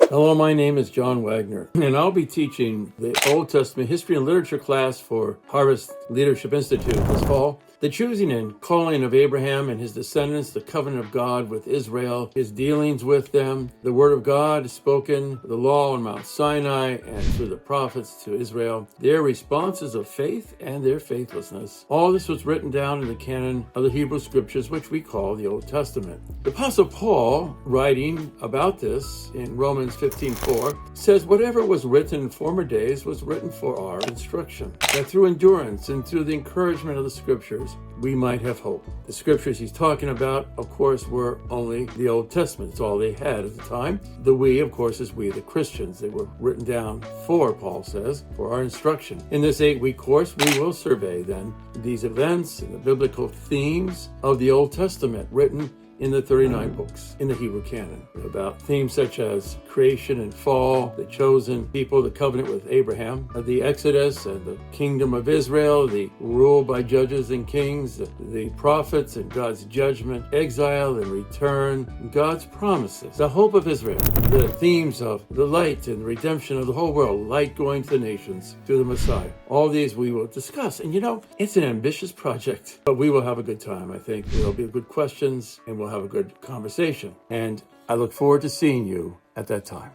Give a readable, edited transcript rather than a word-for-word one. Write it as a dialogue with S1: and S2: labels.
S1: Hello, my name is John Wagner, and I'll be teaching the Old Testament History and Literature class for Harvest Leadership Institute this fall. The choosing and calling of Abraham and his descendants, the covenant of God with Israel, his dealings with them, the word of God spoken, the law on Mount Sinai and through the prophets to Israel, their responses of faith and their faithlessness. All this was written down in the canon of the Hebrew Scriptures, which we call the Old Testament. The Apostle Paul, writing about this in Romans 15:4, says, "Whatever was written in former days was written for our instruction, that through endurance and through the encouragement of the Scriptures, we might have hope." The Scriptures he's talking about, of course, were only the Old Testament. It's all they had at the time. The we, of course, is we, the Christians. They were written down for, Paul says, for our instruction. In this 8-week course, we will survey then these events and the biblical themes of the Old Testament written in the 39 books in the Hebrew canon, about themes such as creation and fall, the chosen people, the covenant with Abraham, the Exodus and the kingdom of Israel, the rule by judges and kings, the prophets and God's judgment, exile and return, God's promises, the hope of Israel, the themes of the light and redemption of the whole world, light going to the nations through the Messiah. All these we will discuss. And it's an ambitious project, but we will have a good time. I think there'll be good questions and we'll have a good conversation. And I look forward to seeing you at that time.